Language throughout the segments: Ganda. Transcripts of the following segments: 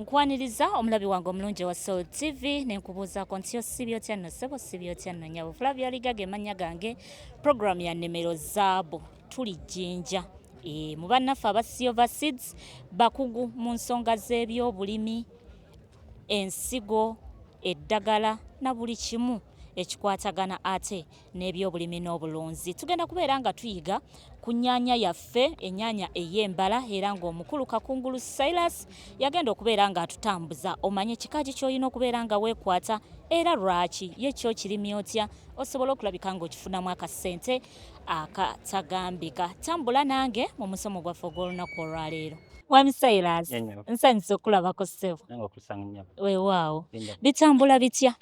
Nkwaniriza omulabi wange omulungi wa Soul TV nenkubuuzaako nti yo si byotya nno ssebo si byotya nno nnyabo Flavia Ligaga emanya gange program ya nnimiro zaabo tuli Jinja mu bannaffe aba Silver Seeds bakugu mu nsonga z'ebyobulimi ensigo eddagala na buli kimu ekikwatagana ate n'ebyobulimi n'obulunzi. Tugenda kubeera nga tuyiga ku nnyaanya yaffe ennyaanya ey'embala era ng'omukulu Kakungulu Silas yagenda okubeera ng'atutambuza omanye kikaaki ky'olina okubeera nga weekwata era lwaki ye kyo kirimi otya osobola okulabika ng'okifunamu akasente akatagambika. Tambula nange mu musomo gwaffe ogw'olunaku olwaleero. Mwami Silas, nsanyusa okulabako ssebo. Weewaawo. Bitambula bitya?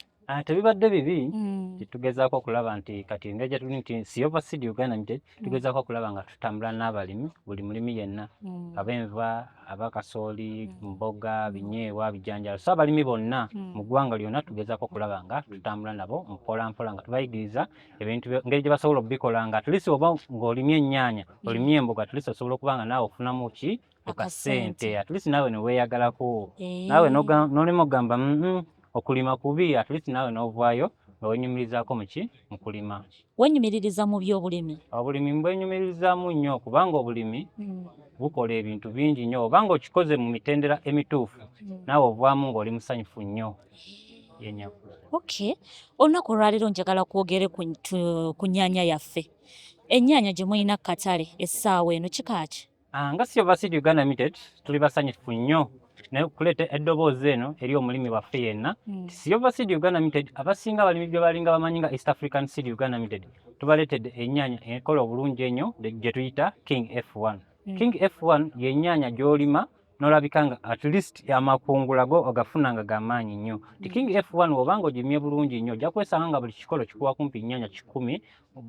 Tebibadde bibi tugezaako okulaba nti kati engeri gye tuli nti Silver Seed Uganda Limited tugezaako okulaba nga tutambula n'abalimi buli mulimi yenna abenva abakasooli mboga binyeebwa bijanjalo so abalimi bonna mu ggwanga lyonna tugezaako okulaba nga tutambula nabo mpolampola nga tubayigiriza ebintu engeri gye basobola okubikola nga tulisi oba ng'olimye ennyaanya olimye emboga tulisi osobola okuba nga naawe ofunamu ki akasente atulisi naawe ne weeyagalako naawe n'olema okugamba okulima kubi at least nawe n'ovaayo nga wenyumirizaako mu kulima. Wenyumiririza mu by'obulimi? Obulimi mbwenyumirizaamu nnyo kubanga obulimi bukola ebintu bingi nnyo obanga okikoze mu mitendera emituufu naawe ovaamu ng'oli musanyufu nnyo. Okay. Olunaku olwaleero njagala kwogere ku nnyaanya yaffe. Ennyaanya gye mulina ku katale essaawa eno kikaaki? Nga Silver Seed Uganda Limited tuli basanyufu nnyo kuleeta eddoboozi eno eri omulimi waffe yenna. Silver Seed Uganda Limited abasinga abalimi bye balinga bamanyi nga East African Seed Uganda Limited tubaleetedde ennyaanya ekola obulungi ennyo gye tuyita King F1. King F1 y'ennyaanya gy'olima n'olabika nga at least amakungula go ogafuna nga g'amaanyi nnyo. King F1 obanga ogimye bulungi nnyo ojja kwesanga nga buli kikolo kikuwa kumpi nnyaanya 10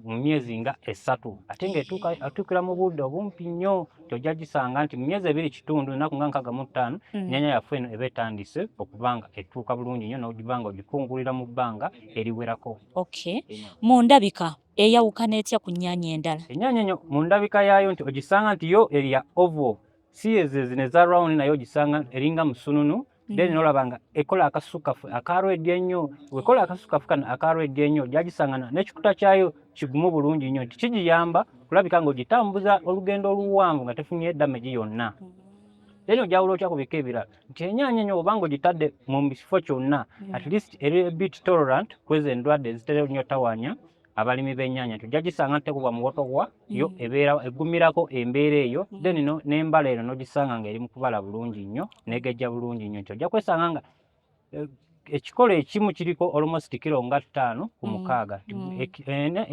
mu myezi nga 3 ate ng'etuukira mu budde obumpi nnyo tojja gisanga nti mu myezi 2.5 ennaku nga 65 ennyaanya yaffe eno eba etandise okuba nga etuuka bulungi nnyo n'ogiba nga ogikungulira mu bbanga eriwerako. Okay. Mu ndabika eyawukana etya ku nnyaanya endala? Ennyaanya eno mu ndabika yaayo nti ogisanga nti yo erya oval si zino eza round nayo ogisanga eringa musununu then olaba nga ekola akasukafu akarwedde ennyo wekola akasukafu kano akarwedde ennyo gyagisangana n'ekikuta kyayo kigumu bulungi nnyo nti kigiyamba kulabika ng'ogitambuza olugendo oluwanvu nga tefunye damage yonna. Then ojawulo otya ku bika ebirala nti ennyaanya ennyo obanga ogitadde mu kifo kyonna at least eri a bit tolerant kweza endwadde ezitera nnyo tawaanya abalimi b'ennyaanya tujja gisanga tekubwa mu botogwa yo ebeera egumirako embeera eyo then n'embala eno n'ogisanga ng'eri mu kubala bulungi nnyo n'egejja bulungi nnyo nti ojja kwesanga nga ekikolo ekimu kiriko almost kilo nga 5 ku 6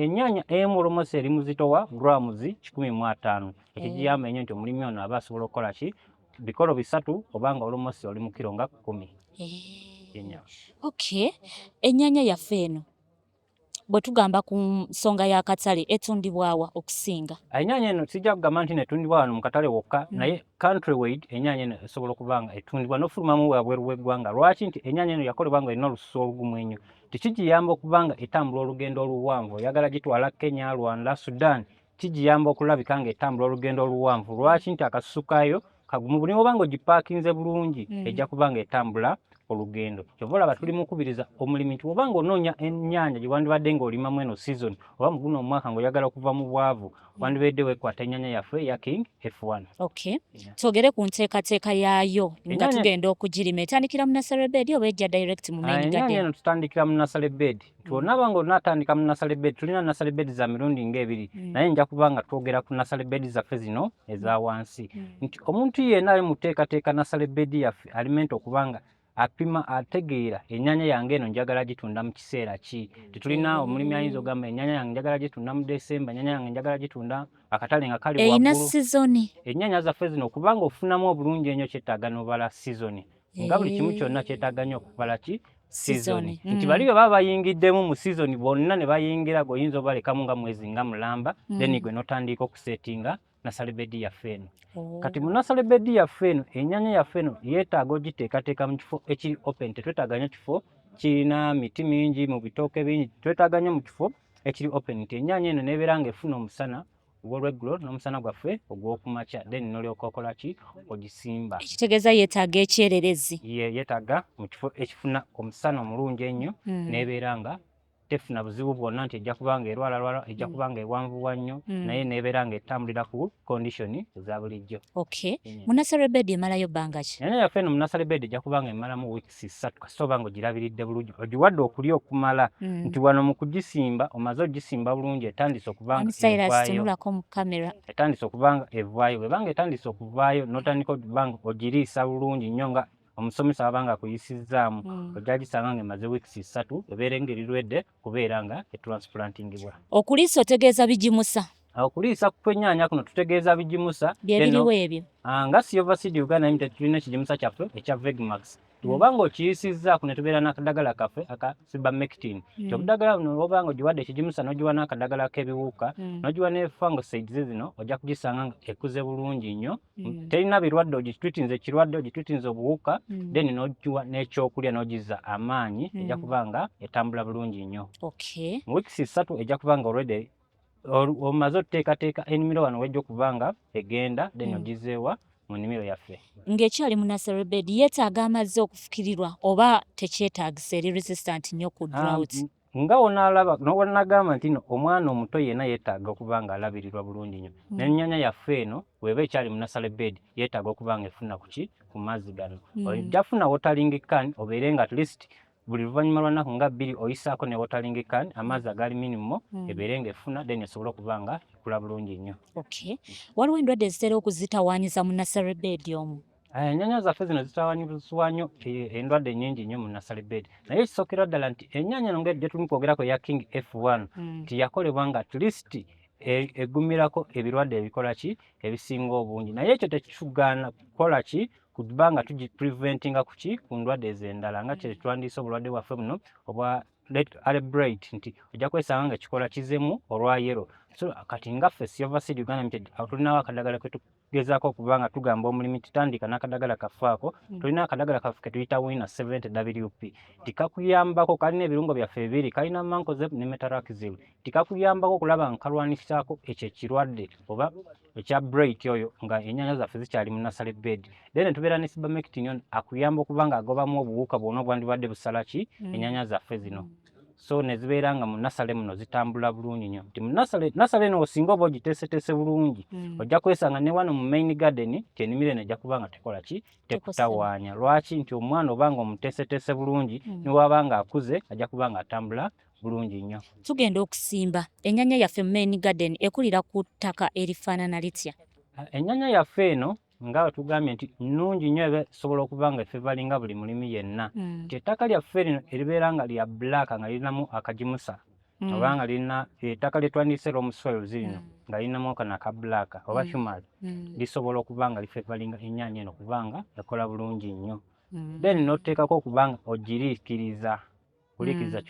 ennyaanya emu almost eri muzitowa grams 15 ekigiyamba ennyo nti omulimi ono aba asobola okukola ki bikolo 3 obanga almost oli mu kilo nga 10. Okay. Ennyaanya yaffe eno bwe tugamba ku nsonga y'akatale etundibwawa okusinga? Ennyaanya eno sijja kugamba nti netundibwa wano mu katale wokka naye country wide ennyaanya eno esobola okuba nga etundibwa n'ofulumamu wabweru w'eggwanga. Lwaki? Nti ennyaanya eno yakolebwa nga erina olususu olugumu ennyo tikigiyamba okuba nga etambula olugendo oluwanvu oyagala gitwala Kenya, Rwanda, Sudan kigiyamba okulabika nga etambula olugendo oluwanvu. Lwaki? Nti akasusu kaayo kagumu buli obanga ogipaakinze bulungi ejja kuba nga etambula olugendo. Kyova olaba tuli mukubiriza omulimi nti obanga onoonya ennyaanya gye wandibadde ng'olimamu eno season oba mu guno omwaka ng'oyagala okuva mu bwavu wandibadde weekwata ennyaanya yaffe ya King F1. Okay. Twogere ku nteekateeka yaayo nga tugenda okugirima etandikira mu nursery bed oba ejja direct mu main garden? Ennyaanya eno tutandikira mu nursery bed. Twonna nga onaatandika mu nursery bed tulina nursery bed za mirundi ng'ebiri naye nja kuba nga twogera ku nursery bed zaffe zino eza wansi nti omuntu yenna ali mu teekateeka nursery bed yaffe alimenti okuba nga apima ategeera ennyaanya yange eno njagala gitunda mu kiseera ki. Tetulina omulimi ayinza ogamba ennyaanya yange njagala gitunda mu December, ennyaanya yange njagala gitunda akatale nga kali waggulu. Eyina sizoni. Ennyaanya zaffe zino kubanga ofunamu obulungi ennyo kyetaaga n'obala sizoni. Nga buli kimu kyonna kyetaaga nnyo okubala ki sizoni. Nti bali bwe baba bayingiddemu mu sizoni bonna ne bayingira g'oyinza obalekamu nga mwezi nga mulamba then gwe n'otandika okusetinga nursery bed yaffe eno. Kati mu nursery bed yaffe eno ennyaanya yaffe eno yeetaaga ogiteekateeka mu kifo ekiri open tetwetaaga nnyo kifo kirina miti mingi mu bitooke bingi twetaaga nnyo mu kifo ekiri open nti ennyaanya eno n'ebeera ng'efuna omusana olweggulo n'omusana gwaffe ogw'okumakya then n'olyoka okola ki ogisimba. Ekitegeeza yeetaaga ekyererezi. Yeetaaga mu kifo ekifuna omusana omulungi ennyo n'ebeera nga tefuna buzibu bwonna nti ejja kubanga erwalalwala ejja kubanga ewanvuwa nnyo naye n'ebeera nga etambulira ku kondishoni eza bulijjo. Okay. Mu nursery bed emalayo bbanga ki? Ennyanya yaffe eno mu nursery bed ejja kubanga emalamu wiiki 3 kasita oba nga ogirabiridde bulungi ogiwadde okulya okumala nti wano mu kugisimba omaze ogisimba bulungi etandise okubanga etandise okubanga evaayo bwebanga etandise okuvaayo n'otandika okubanga ogiriisa bulungi nnyo nga omusomesa abanga akuyisizaamu ojja gisanga nga emaze wiiki 3 ebeere ng'erirwedde kubeera nga etransplantingibwa. Okuliisa otegeeza bigimusa? Okuliisa kw'ennyaanya kuno tutegeeza bigimusa byebiriwo ebyo nga Silver Seed Uganda Limited tulina ekigimusa kyaffe ekya Vegmax. Bw'obanga okiyisizzaako ne tubeera n'akadagala kaffe aka Cibamectin. Obudagala buno bw'obanga ogiwadde ekigimusa n'ogiwa n'akadagala k'ebiwuka n'ogiwa ne fungicides zino ojja kugisanga nga ekuze bulungi nnyo. Terina birwadde ogitwitinze ekirwadde ogitwitinze obuwuka then n'ogiwa n'ekyokulya n'ogizza amaanyi ejja kubanga etambula bulungi nnyo. Mu wiiki 3 ejja kubanga already omaze oteekateeka ennimiro wano wejja okubanga egenda then ogizeewa mu nnimiro yaffe. Ng'ekyali mu nursery bed yeetaaga amazzi okufukirirwa oba tekyetaagisa eri resistant nnyo ku drought? Nga onaalaba n'obwanagamba nti no omwana omuto yenna yeetaaga okuba nga alabirirwa bulungi nnyo. N'ennyaanya yaffe eno bw'eba ekyali mu nursery bed yeetaaga okuba nga efuna ku mazzi gano. Ojja funa watering can obeere nga at least buli luvannyuma lwa nnaku nga 2 oyisaako ne watering can amazzi agali minimum ebeere ng'efuna then esobole okuba nga ekula bulungi nnyo. Okay. Waliwo endwadde ezitera okuzitawaanyiza mu nursery bed omwo? Ennyaanya zaffe zino zitawaanyizibwa nnyo endwadde nnyingi nnyo mu nursery bed naye ekisookera ddala nti ennyaanya eno ng'egyo tuli kwogerako eya King F1 nti yakolebwa nga at least eggumirako ebirwadde ebikola ki ebisinga obungi naye ekyo tekitugaana kukola ki kubanga tugipreventinga ku ki ku ndwadde ez'endala nga kye twandiisa obulwadde bwaffe buno obwa red alebrate nti ojja kwesanga nga kikola kizemu olwa yero. So kati ngaffe Silver Seed Uganda Limited tulinawo akadagala ke tugezaako okuba nga tugamba omulimi tutandika n'akadagala kaffe ako tulina akadagala kaffe ke tuyita Winner 70 WP tikakuyambako kalina ebirungo byaffe bibiri kalina Mancozeb ne Metalaxyl tikakuyambako okulaba nga kalwanisaako ekyo ekirwadde oba ekya bright oyo nga ennyaanya zaffe zikyali mu nursery bed then tubeera ne Cibamectin akuyamba okuba nga agobamu obuwuka bwonna obwandibadde busala ki ennyaanya zaffe zino. So ne zibeera nga mu nursery muno zitambula bulungi nnyo. Nti mu nursery eno osinga oba ogiteeseteese bulungi ojja kwesanga ne wano mu main garden ennimiro eno ejja kuba nga tekola ki tekutawaanya. Lwaki? Nti omwana obanga omuteeseteese bulungi ne waba nga akuze ajja kuba nga atambula bulungi nnyo. Tugenda okusimba ennyaanya yaffe mu main garden ekulira ku ttaka erifaanana litya? Ennyaanya yaffe eno nga tugambye nti nnungi nnyo esobola okuba nga efevalinga buli mulimi yenna. Ettaka lyaffe lino eribeera nga lya black nga lirinamu akagimusa oba nga lirina ettaka lye twandiise loamsoil zirino nga lirinamu kano aka black oba humal lisobola okuba nga lifevalinga ennyaanya eno okuba nga ekola bulungi nnyo. Then n'oteekako okuba nga ogiriikiriza kuliikiriza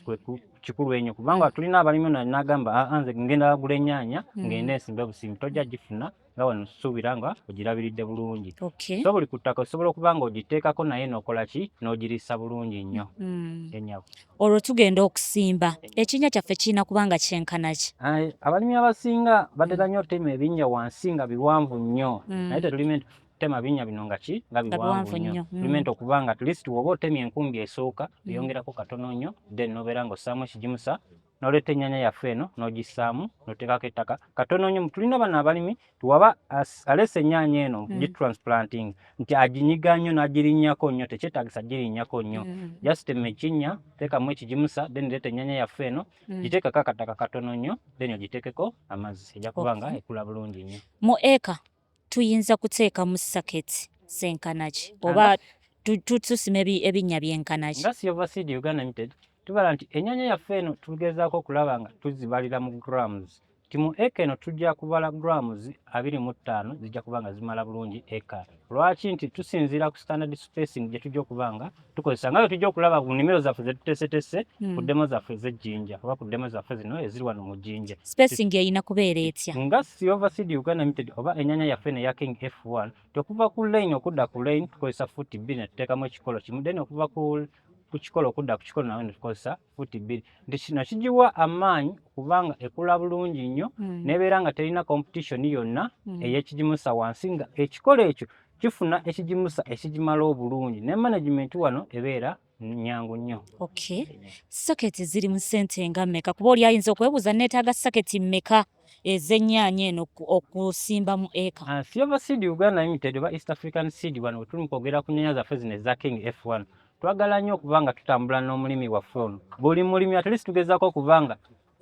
kikulu ennyo kubanga tulina abalimi n'agamba nze ngenda bagula ennyaanya ngenda ensimbe busimbi tojja gifuna nga wano tusuubira nga ogirabiridde bulungi. So buli ku ttaka osobola okuba nga ogiteekako naye n'okola ki n'ogiriisa bulungi nnyo enyavu. Olwo tugenda okusimba ekinnya kyaffe kirina kuba nga kyenkana ki? Abalimi abasinga batera nnyo otema ebinnya wansi nga biwanvu nnyo naye tetulime tema binnya bino nga ki nga biwanvu nnyo. Tulime nti okuba nga at least woba otemye enkumbi esooka oyongerako katono nnyo then n'obeera ng'ossaamu ekigimusa n'oleeta ennyaanya yaffe eno n'ogissaamu n'oteekako ettaka katono nnyo. Tulina bano abalimi tuwaba alesa ennyaanya eno gitransplanting nti aginyiga nnyo n'agirinnyako nnyo tekyetaagisa girinnyako nnyo just tema ekinnya teekamu ekigimusa then leeta ennyaanya yaffe eno giteekako akataka katono nnyo then ogiteekeko amazzi ejja kuba nga ekula bulungi nnyo. Mu eka tuyinza kuteekamu saketi zenkana ki oba tusima ebinnya byenkana ki? Nga Silver Seed Uganda Limited tubala nti ennyaanya yaffe eno tugezaako okulaba nga tuzibalira mu grams. Ti mu eka eno tujja kubala grams 25 zijja kuba nga zimala bulungi eka. Lwaki? Nti tusinziira ku standard spacing gye tujja okuba nga tukozesa nga tujja okulaba ku nnimiro zaffe ze tuteeseteese ku ddemo zaffe ez'ejjinja oba ku ddemo zaffe zino eziri wano mu jjinja. Spacing erina kubeera etya? Nga Silver Seed Uganda Limited oba ennyaanya yaffe eno eya King F1 okuva ku lane okudda ku lane tukozesa fuuti 2 ne tuteekamu ekikolo kimu then okuva ku kukikola okudda ku kikola nawe ne tukozesa fuuti bbiri nti kino kigiwa amaanyi kubanga ekula bulungi nnyo nebeera nga terina competition yonna ey'ekigimusa wansi nga ekikola ekyo kifuna ekigimusa ekigimala obulungi ne management wano ebeera nyangu nnyo. Okay. Saketi ziri mu ssente nga mmeka? Kuba oli ayinza okwebuuza neetaaga saketi mmeka ez'ennyaanya eno okusimba mu eka? Silver Seed Uganda Limited oba East African Seed wano we tuli mu kwogera ku nnyaanya zaffe zino eza King F1 twagala nnyo okuba nga tutambula n'omulimi waffe ono. Buli mulimi at least tugezaako okuba nga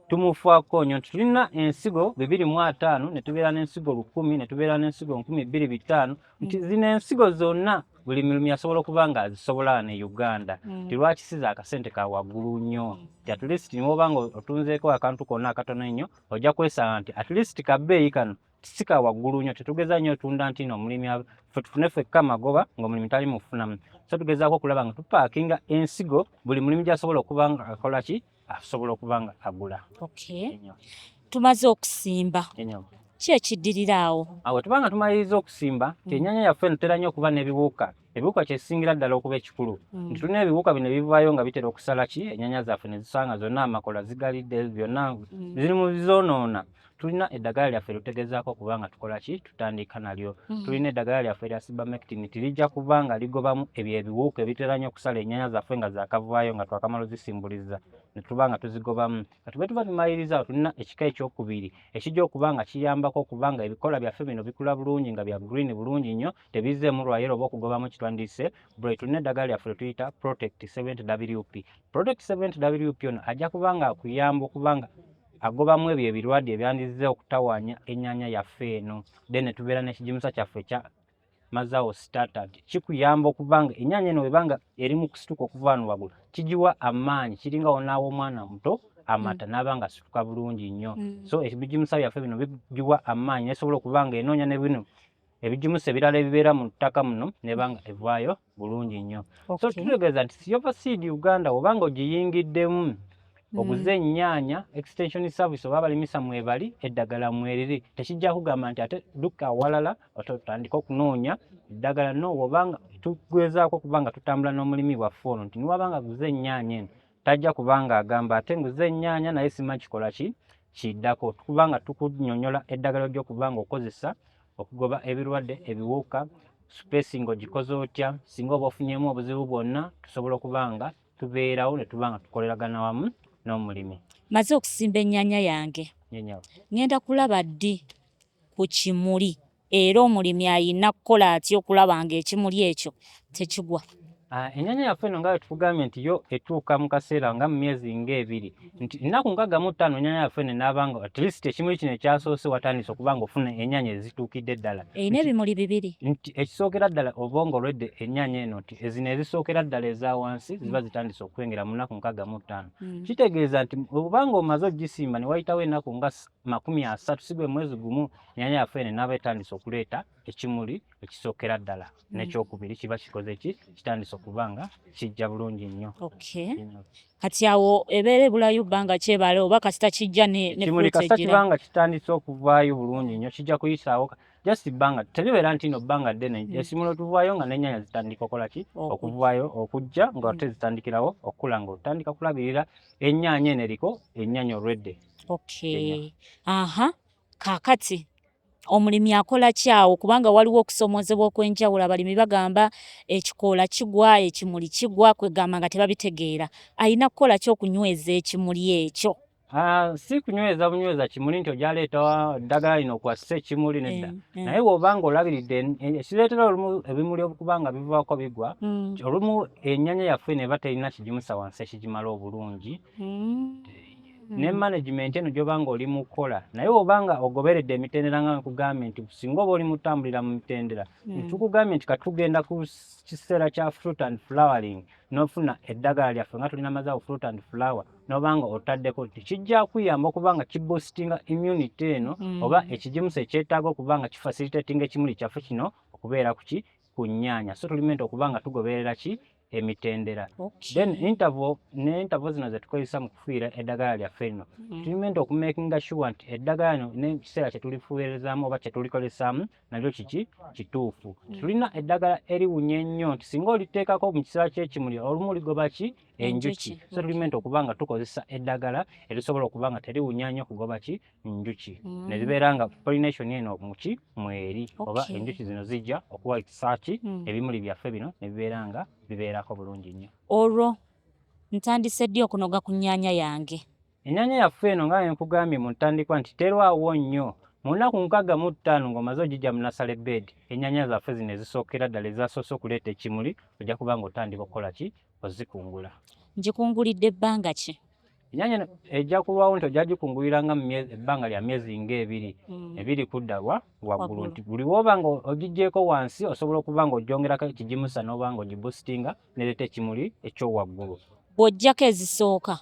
tumufaako nnyo nti tulina ensigo 250 ne tubeera n'ensigo 1,000 ne tubeera n'ensigo 2,500 nti zino ensigo zonna buli mulimi asobola okuba nga azisobola ne Uganda. Lwaki si za akasente ka waggulu nnyo nti at least n'oba nga otunzeeko akantu konna akatono ennyo ojja kwesanga nti at least kabbeeyi kano si ka waggulu nnyo tetugeza nnyo tunda nti n'omulimi tufune ffekka magoba ng'omulimi tali mufunamu. So tugezaako okulaba nga tupaakinga ensigo buli mulimi gy'asobola okuba nga akola ki asobola okuba nga agula. Okay. Tumaze okusimba ki ekiddirira awo? Tubanga tumaliriza okusimba ennyaanya yaffe ntera nnyo okuba n'ebiwuka. Ebiwuka kyesingira ddala okuba ekikulu nti tulina ebiwuka bino ebivaayo nga bitera okusala ki ennyaanya zaffe ne zisanga zonna amakola zigalidde byonna ziri mu bizoonoona. Tulina eddagala lyaffe lutegezaako okuba nga tukola ki tutandika nalyo. Tulina eddagala lyaffe erya Cibamectin lijja kuba nga ligobamu ebyo ebiwuka ebitera nnyo okusala ennyaanya zaffe nga zaakavaayo nga twakamala ozisimbuliza ne tuba nga tuzigobamu. Kati bwe tuba tumaliriza tulina ekika ekyokubiri ekijja okuba nga kiyambako okuba nga ebikola byaffe bino bikula bulungi nga bya green bulungi nnyo tebizzeemu lwayero oba okugobamu kitwandiyise bwe. Tulina eddagala lyaffe lye tuyita Protect 70WP. Protect 70WP ono ajja kuba nga akuyamba okuba nga agobamu ebyo ebirwadde ebyandizze okutawaanya ennyaanya yaffe eno. Then tubeera n'ekigimusa kyaffe ekya Mazao Starter kikuyamba okuba nga ennyaanya eno webanga eri mu kusituka okuva wano waggulu kigiwa amaanyi kiringa onaawo omwana muto amata n'aba nga asituka bulungi nnyo. So ebigimusa byaffe bino bigiwa amaanyi nesobola okuba nga enoonya ne bino ebigimusa ebirala ebibeera mu ttaka muno neba nga evaayo bulungi nnyo. So tutegeeza nti Silver Seed Uganda obanga ogiyingiddemu oguze ennyaanya extension service oba abalimisa mwebali eddagala mweriri tekijja kugamba nti ate dukka awalala otandika okunoonya eddagala no obanga tugezaako okuba nga tutambula n'omulimi waffe ono nti niwabanga aguze ennyaanya eno tajja kubanga agamba ate nguze ennyaanya naye sima kikola ki kiddako. Tukubanga tukunnyonnyola eddagala ly'okuba nga okozesa okugoba ebirwadde ebiwuka spacing ogikoze otya singa oba ofunyemu obuzibu bwonna tusobola okuba nga tubeerawo ne tuba nga tukoleragana wamu n'omulimi. Maze okusimba ennyaanya yange ngenda kulaba ddi ku kimuli era omulimi ayina kukola atya okulaba nga ekimuli ekyo tekigwa? Ennyaanya yaffe eno nga tukugambye nti yo etuuka mu kaseera nga mu myezi ng'ebiri nti ennaku 65 ennyaanya yaffe eno enaabanga at least ekimuli kino ekyasoose watandise okuba nga ofuna ennyaanya ezituukidde ddala. Erina ebimuli bibiri nti ekisookera ddala oba ng'olwedde ennyaanya eno nti ezino ezisookera ddala eza wansi ziba zitandise okwengera mu nnaku 65. Kitegeeza nti obanga omaze ogisimba ne wayitawo ennaku nga 30 si gwe mwezi gumu ennyaanya yaffe eno enaaba etandise okuleeta ekimuli ekisookera ddala n'ekyokubiri kiba kikoze ki kitandise kubanga kijja bulungi nnyo. Okay. Kati awo ebeera ebulayo bbanga kyebale oba kasita kijja ne kimuli kasita kibanga kitandise okuvaayo bulungi nnyo kijja kuyisaawo just bbanga teribeera nti no bbanga ddene esimuli otuvaayo nga n'ennyaanya zitandika okola ki okuvaayo okujja nga ate zitandikirawo okula nga otandika kulabirira ennyaanya eno eriko ennyaanya olwedde. Okay. Kaakati omulimi akola kyawo kubanga waliwo okusomozebwa okwenjawulo abalimi bagamba ekikoola kigwa ekimuli kigwa kwegamba nga tebabitegeera ayina kukola ki okunyweza ekimuli ekyo? Si kunyweza kimuli nti ojaleeta eddagala lino okwasisa ekimuli nedda naye bw'obanga olabiridde ekireetera olumu ebimuli okuba nga bivaako bigwa olumu ennyaanya yaffe neba terina kigimusa wansi ekigimala obulungi. Ne management eno gy'obanga oli mu kukola naye obanga ogoberedde emitendera nga nkugambye nti singa oba oli mutambulira mu mitendera tukugambye nti katugenda ku kiseera kya fruit and flowering n'ofuna eddagala lyaffe nga tulina Mazao fruit and flower n'obanga otaddeko kijja kuyamba okuba nga kiboostinga immunity eno oba ekigimusa ekyetaaga okuba nga kifacilitatinga ekimuli kyaffe kino okubeera ku nnyaanya. So tulimenta okuba nga tugoberera ki emitendera. Okay. Then interval zino zetukozesa mu kufiira eddagala lyaffe lino tulimenta okumakinga sure nti eddagala lino n'ekiseera kye tulifuweerezaamu oba kye tulikozesaamu nalyo kituufu. Tulina eddagala eriwunya ennyo nti singa oliteekako mu kiseera ky'ekimuli olumu ligoba ki enjuki. So tulimenta okuba nga tukozesa eddagala erisobola okuba nga teriwunya nnyo kugoba ki njuki. Ne zibeera nga pollination eno muki mweri oba enjuki zino zijja okuwalitisa ki ebimuli byaffe bino ne bibeera nga bibeerako bulungi nnyo. Olwo ntandise ddi okunoga ku nnyaanya yange? Ennyaanya yaffe eno nga nkugambye mu ntandikwa nti terwawo nnyo. Mu nnaku 65 ng'omaze ogijja mu nasale bed, ennyaanya zaffe zino ezisookera ddala ezasoose okuleeta ekimuli ojja kuba ng'otandika okukola ki? Ozikungula. Ngikungulidde ebbanga ki? Ennyaanya ejja kulwawo nti ojja gikunguliranga mu ebbanga lya myezi ng'ebiri ebiri kudda waggulu nti buli w'oba nga ogiggyeko wansi osobola okuba ng'ojjongerako ekigimusa n'oba ng'ogiboostinga nereeta ekimuli ekyowaggulu. Bw'oggyako ezisooka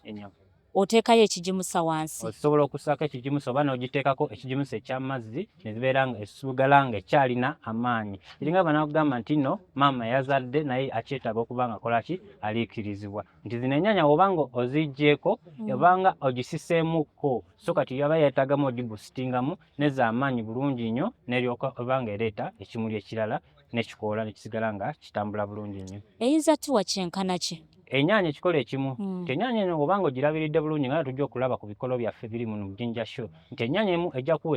oteekayo ekigimusa wansi. Osobola okussaako ekigimusa oba n'ogiteekako ekigimusa eky'amazzi ne zibeera nga esigala nga ekyalina amaanyi. Kiringa banakugamba nti nno maama yazadde naye akyetaaga okuba nga akola ki? Aliikirizibwa. Nti zino ennyaanya bw'oba nga oziggyeko oba nga ogisiseemukko so kati yaba yeetaagamu ogiboostingamu nezza amaanyi bulungi nnyo n'eryoka oba nga ereeta ekimuli ekirala n'ekikoola ne kisigala nga kitambula bulungi nnyo. Eyinza tuwa kyenkana ki? Ennyaanya ekikola ekimu. Nti ennyaanya eno bw'oba ng'ogirabiridde bulungi nga tujja okulaba ku bikolo byaffe biri mu Jinja Show nti ennyaanya emu ejja kuwa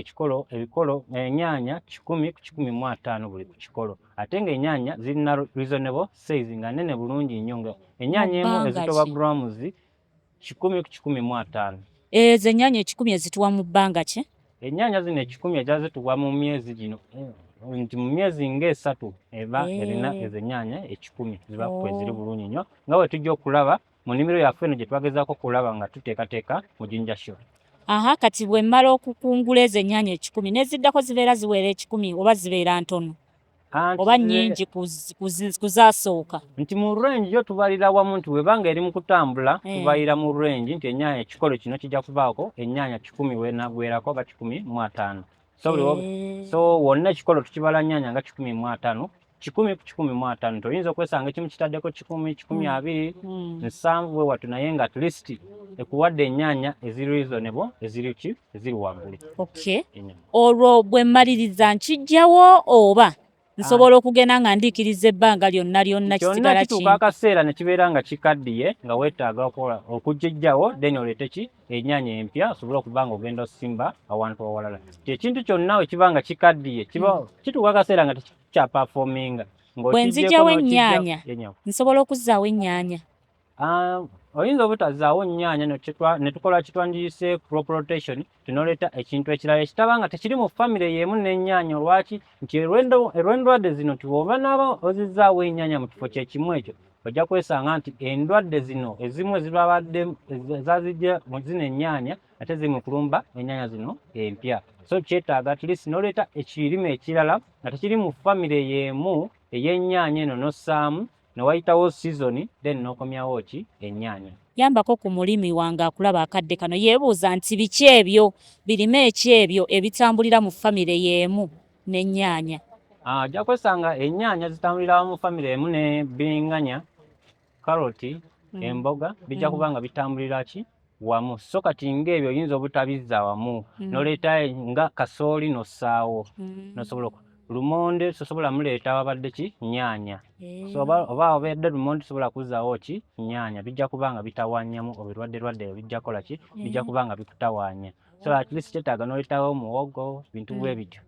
ebikolo ennyaanya 100 ku 150 buli ku kikolo. Ate ng'ennyaanya zirina reasonable size nga nnene bulungi nnyo nga ennyaanya emu ezitoba grams 10 ku 150. Ezo ennyaanya 10 ezituwa mu bbanga ki? Ennyaanya zino 10 ejja zituwa mu myezi gino nti mu myezi ng'esatu eba erina ezo ennyaanya 10 ziba kweziri bulungi nnyo nga bwe tujja okulaba mu nnimiro yaffe eno gye twagezaako okulaba nga tuteekateeka mu Jinja Show. Kati bwe mmala okukungula ezo ennyaanya 10 n'eziddako zibeera ziwera 10 oba zibeera ntono oba nnyingi kuzaasooka? Nti mu range yo tubalira wamu nti webanga eri mu kutambula tubalira mu range nti ennyaanya ekikolo kino kijja kubaako ennyaanya 10 wenawerako oba 15. So wonna ekikolo tukibala nnyaanya nga 15. 10 ku 15 toyinza okwesanga ekimu kitaddeko 10, 20, 7 bwe watu naye nga at least ekuwadde ennyaanya eziri reasonable eziri waggulu. Okay. Olwo bwe mmaliriza nkijjawo oba nsobola okugenda nga ndiikiriza ebbanga lyonna kisigala kyonna kituuka akaseera ne kibeera nga kikaddiye nga weetaaga okugijjawo then oleete ki ennyaanya empya osobole okuba nga ogenda osimba awantu awalala. Ekintu kyonna we kiba nga kikaddiye kituuka akaseera nga tekikyapafominga. Bwe nzigyawo ennyaanya nsobola okuzzaawo ennyaanya? Oyinza obutazaawo nnyaanya ne tukola kitwandiyise crop rotation tunoleeta ekintu ekirala ekitaba nga tekiri mu famire y'emu n'ennyaanya. Lwaki? Nti olw'endwadde zino nti bw'oba naaba ozizaawo ennyaanya mu kifo kyekimu ekyo ojja kwesanga nti endwadde zino ezimu ezibabadde ezazijja mu zino ennyaanya ate ziri mu kulumba ennyaanya zino empya. So kyetaaga at least n'oleeta ekirime ekirala nga tekiri mu famire y'emu ey'ennyaanya eno n'ossaamu ne wayitawo season then n'okomyawo ki ennyaanya. Yambako ku mulimi wange akulaba akadde kano yeebuuza nti biki ebyo birime ki ebyo ebitambulira mu famire y'emu n'ennyaanya? Ojja kwesanga ennyaanya zitambulira mu famire emu ne biringanya, karoti, emboga bijja kuba nga bitambulira ki wamu. So kati ng'ebyo oyinza obutabizza wamu n'oleeta nga kasooli n'ossaawo n'osobola lumonde sosobola muleeta wabadde ki nnyaanya. So oba obedde lumonde sobola kuzzaawo ki nnyaanya bijja kuba nga bitawaanyamu obirwadde bijja kola ki bijja kuba nga bikutawaanya. So at least kyetaaga n'oleetawo muwogo bintu bwe bityo.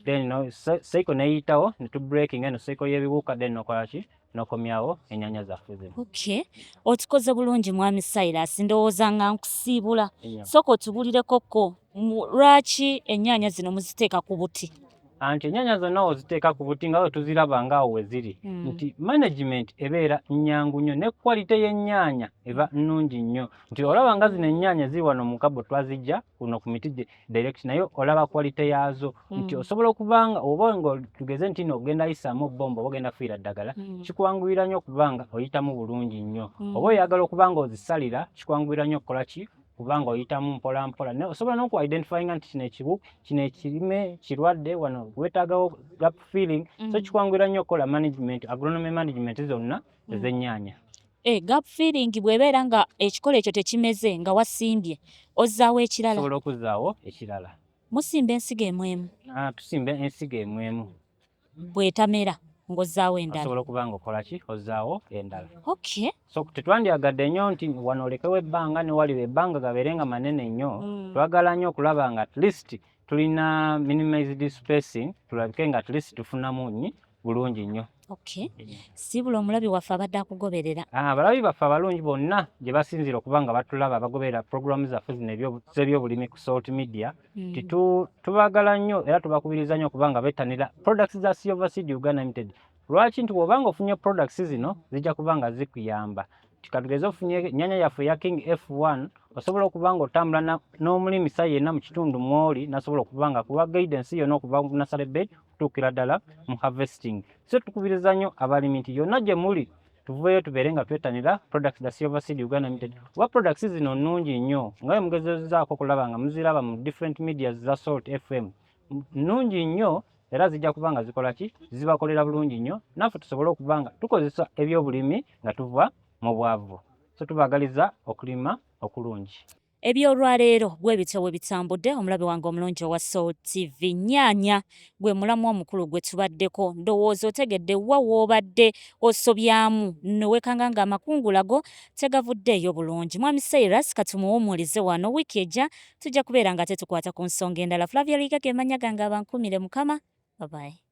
Then cycle n'eyitawo ne tubreaking eno cycle y'ebiwuka then n'okola ki n'okomyawo ennyaanya zaffe zino. Okay. Otukoze bulungi mwami Silas, ndowooza nga nkusiibula. Sooka otubulireko lwaki ennyaanya zino muziteeka ku buti? Anti ennyaanya zonna oziteeka ku buti nga we tuziraba ngaawo we ziri nti management ebeera nnyangu nnyo ne quality y'ennyaanya eba nnungi nnyo. Nti olaba nga zino ennyaanya ziri wano mu kabo twazijja kuno ku miti direct naye olaba quality yaazo nti osobola okubanga oba nga tugeze nti ogenda yisaamu bbomba oba ogenda fuuyira ddagala kikwanguyira nnyo okubanga oyitamu bulungi nnyo. Oba oyagala okuba nga ozisalira kikwanguyira nnyo okukola ki kubanga oyitamu mpola mpola osobola n'oku identifyinga nti kino ekibu kino ekirime kirwadde wano weetaagawo gap filling so kikwanguira nnyo okukola management agronomy management zonna ez'ennyaanya. Gap filling bw'ebeera nga ekikola ekyo tekimeze nga wasimbye ozzaawo ekirala. Osobola okuzzaawo ekirala. Musimba ensigo emwemu. Tusimba ensigo emwemu. Bw'etamera ng'ozzaawo endala. Osobola okuba nga okola ki? Ozzaawo endala. Okay. So tetwandyagadde nnyo nti wano olekewo ebbanga ne waliwo ebbanga gabeerenga manene nnyo. Twagala nnyo okulaba nga at least tulina minimized spacing tulabike nga at least tufunamu bulungi nnyo. Okay. Sibula omulabi waffe abadde akugoberera. Abalabi baffe abalungi bonna gye basinzira okuba nga batulaba abagoberera programu zaffe zino ez'ebyobulimi ku Salt Media. Tubaagala nnyo era tubakubiriza nnyo okuba nga bettanira products za Silver Seed Uganda Limited. Lwaki nti bw'obanga ofunye products zino zijja kuba nga zikuyamba. Tikatugeze ofunye nnyaanya yaffe ya King F1 osobola okuba nga otambula n'omulimisa yenna mu kitundu mw'oli n'asobola okuba nga kuba guidance yonna okuva mu nursery bed kutuukira ddala mu harvesting. So tukubiriza nnyo abalimi nti yonna gye muli tuveeyo tubeere nga twettanira products za Silver Seed Uganda Limited. Kuba products zino nnungi nnyo nga bwe mugezezzaako okulaba nga muziraba mu different media za Salt FM. Nnungi nnyo era zijja kuba nga zikola ki? Zibakolera bulungi nnyo naffe tusobole okuba nga tukozesa ebyobulimi nga tuva mu bwavu. So tubaagaliza okulima okulungi. Ebyolwaleero bwe bityo bwe bitambudde omulabe wange omulungi owa Soul TV. Nnyaanya gwe mulamu omukulu gwe tubaddeko. Ndowooza otegedde wa woobadde osobyamu ne weekanga nga amakungula go tegavuddeeyo bulungi. Mwami Cyrus katumuwumulize wano wiiki ejja tujja kubeera nga tetukwata ku nsonga endala. Flavia Ligage mannya gange abankumire Mukama. Bye bye.